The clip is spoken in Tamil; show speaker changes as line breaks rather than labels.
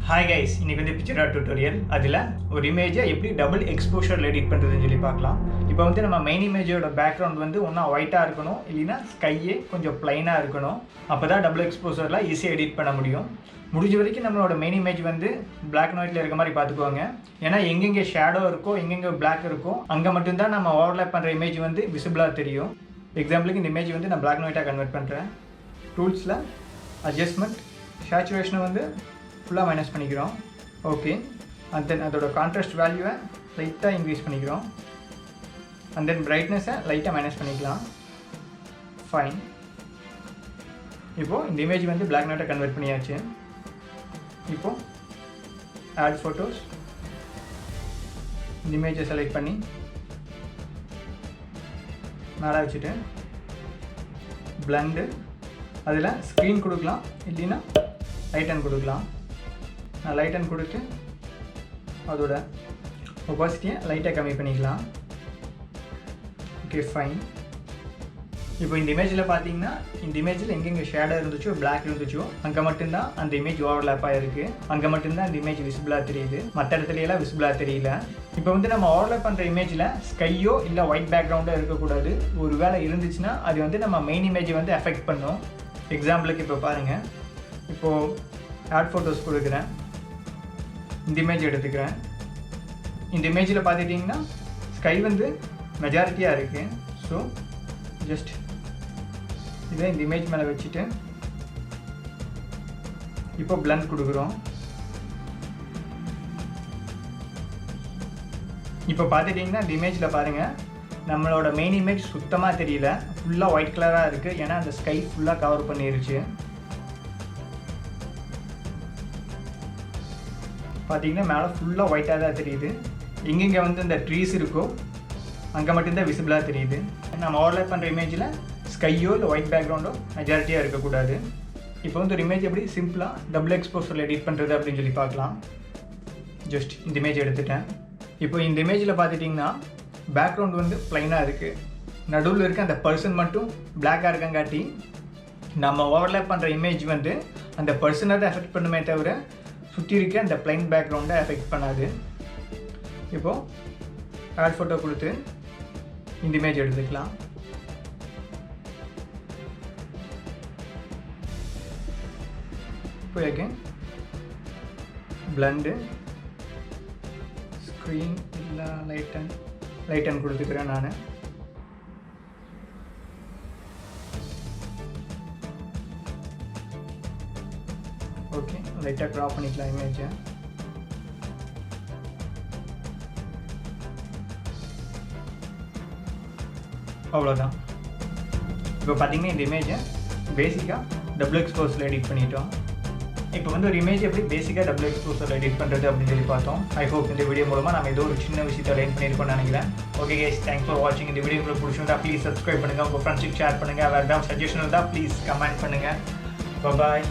Hi guys, இன்னைக்கு வந்து PicsArt tutorial. அதில் ஒரு இமேஜை எப்படி டபுள் எக்ஸ்போஷரில் எடிட் பண்ணுறதுன்னு சொல்லி பார்க்கலாம். இப்போ வந்து நம்ம மெயின் இமேஜோட பேக்ரவுண்ட் வந்து ஒன்றா ஒயிட்டாக இருக்கணும், இல்லைன்னா ஸ்கையே கொஞ்சம் ப்ளைனாக இருக்கணும். அப்போ தான் டபுள் எக்ஸ்போஷரில் ஈஸியாக எடிட் பண்ண முடியும். முடிஞ்ச வரைக்கும் நம்மளோட மெயின் இமேஜ் வந்து பிளாக் அண்ட் ஒயிட்டில் இருக்க மாதிரி பார்த்துக்குவாங்க. ஏன்னா எங்கெங்கே ஷேடோ இருக்கோ, எங்கெங்கே பிளாக் இருக்கோ, அங்கே மட்டும்தான் நம்ம ஓவர்லேப் பண்ணுற இமேஜ் வந்து விசிபிளாக தெரியும். எக்ஸாம்பிளுக்கு இந்த இமேஜ் வந்து நான் பிளாக் அண்ட் ஒயிட்டாக கன்வெர்ட் பண்ணுறேன். டூல்ஸில் அட்ஜஸ்ட்மெண்ட் சேச்சுரேஷனை வந்து ஃபுல்லாக மைனஸ் பண்ணிக்கிறோம். ஓகே, அண்ட் தென் அதோட கான்ட்ராஸ்ட் வேல்யூவை லைட்டாக இன்க்ரீஸ் பண்ணிக்கிறோம். அண்ட் தென் பிரைட்னஸை லைட்டாக மைனஸ் பண்ணிக்கலாம். ஃபைன். இப்போது இந்த இமேஜ் வந்து பிளாக் அண்ட் ஒயிட்டாக கன்வெர்ட் பண்ணியாச்சு. இப்போது ஆட் ஃபோட்டோஸ், இந்த இமேஜை செலக்ட் பண்ணி மேலே வச்சுட்டு பிளண்டு, அதில் ஸ்க்ரீன் கொடுக்கலாம், இல்லைன்னா லைட்டன் கொடுக்கலாம். நான் லைட்டன் கொடுத்து அதோட ஒபாசிட்டியை லைட்டாக கம்மி பண்ணிக்கலாம். Okay, fine. இப்போ இந்த இமேஜில் பார்த்தீங்கன்னா, இந்த இமேஜில் எங்கெங்கே ஷேடோ இருந்துச்சோ, பிளாக் இருந்துச்சோ, அங்கே மட்டும்தான் அந்த இமேஜ் ஓவர்லேப்பாக இருக்குது. அங்கே மட்டும்தான் அந்த இமேஜ் விசிபிளாக தெரியுது, மற்ற இடத்துலையெல்லாம் விசிபிளாக தெரியல. இப்போ வந்து நம்ம ஓவர்லேப் பண்ணுற இமேஜில் ஸ்கையோ இல்லை ஒயிட் பேக்ரவுண்டோ இருக்கக்கூடாது. ஒரு வேளை இருந்துச்சுன்னா அது வந்து நம்ம மெயின் இமேஜை வந்து எஃபெக்ட் பண்ணும். எக்ஸாம்பிளுக்கு இப்போ பாருங்கள், இப்போது ஆட் ஃபோட்டோஸ் கொடுக்குறேன், இந்த இமேஜ் எடுத்துக்கிறேன். இந்த இமேஜில் பார்த்துட்டிங்கன்னா ஸ்கை வந்து மெஜாரிட்டியாக இருக்குது. ஸோ ஜஸ்ட் இதை இந்த இமேஜ் மேலே வச்சுட்டு இப்போ பிளண்ட் கொடுக்குறோம். இப்போ பார்த்துட்டிங்கன்னா இந்த இமேஜில் பாருங்கள், நம்மளோட மெயின் இமேஜ் சுத்தமாக தெரியல, ஃபுல்லாக ஒயிட் கலராக இருக்குது. ஏன்னா அந்த ஸ்கை ஃபுல்லாக கவர் பண்ணிருச்சு. பார்த்தீங்கன்னா மேலே ஃபுல்லாக ஒயிட்டாக தான் தெரியுது. எங்கெங்கே வந்து இந்த ட்ரீஸ் இருக்கோ அங்கே மட்டும்தான் விசிபிளாக தெரியுது. நம்ம ஓவர்லேப் பண்ணுற இமேஜில் ஸ்கையோ இல்லை ஒயிட் பேக்ரவுண்டோ மெஜாரிட்டியாக இருக்கக்கூடாது. இப்போ வந்து ஒரு இமேஜ் எப்படி சிம்பிளாக டபுள் எக்ஸ்போஷரில் எடிட் பண்ணுறது அப்படின்னு சொல்லி பார்க்கலாம். ஜஸ்ட் இந்த இமேஜ் எடுத்துட்டேன். இப்போ இந்த இமேஜில் பார்த்துட்டிங்கன்னா பேக்ரவுண்ட் வந்து ப்ளைனாக இருக்குது, நடுவில் இருக்க அந்த பர்சன் மட்டும் பிளாக்காக இருக்கங்காட்டி நம்ம ஓவர்லேப் பண்ணுற இமேஜ் வந்து அந்த பர்சனை தான் எஃபெக்ட் பண்ணுமே தவிர சுற்றி இருக்க அந்த ப்ளைன் பேக்ரவுண்டை எஃபெக்ட் பண்ணாது. இப்போது ஆட் ஃபோட்டோ கொடுத்து இந்த இமேஜ் எடுத்துக்கலாம். இப்போ அகைன் பிளண்டு, ஸ்க்ரீன் இல்லை லைட்டன் கொடுத்துக்கிறேன் நான். ஓகே, லைட்டாக க்ராப் பண்ணிக்கலாம் இமேஜை. அவ்வளோதான். இப்போ பார்த்தீங்கன்னா இந்த இமேஜை பேசிக்காக டபுள் எக்ஸ்போஸில் எடிட் பண்ணிட்டோம். இப்போ வந்து ஒரு இமேஜ் எப்படி பேசிக்காக டபுள் எக்ஸ்போஸில் எடிட் பண்ணுறது அப்படின்னு சொல்லி பார்த்தோம். ஐ ஹோப் இந்த வீடியோ மூலமாக நம்ம ஏதோ ஒரு சின்ன விஷயத்தை லைன் பண்ணியிருக்கோம்னு நினைக்கிறேன். ஓகே கைஸ், தேங்க்ஸ் ஃபார் வாட்சிங். இந்த வீடியோ உங்களுக்கு பிடிச்சிருந்தா ப்ளீஸ் சப்ஸ்கிரைப் பண்ணுங்கள், உங்கள் ஃப்ரெண்ட்ஸுக்கு ஷேர் பண்ணுங்கள். வேறு ஏதாவது சஜஷன் இருந்தால் ப்ளீஸ் கமெண்ட் பண்ணுங்கள். பாய்.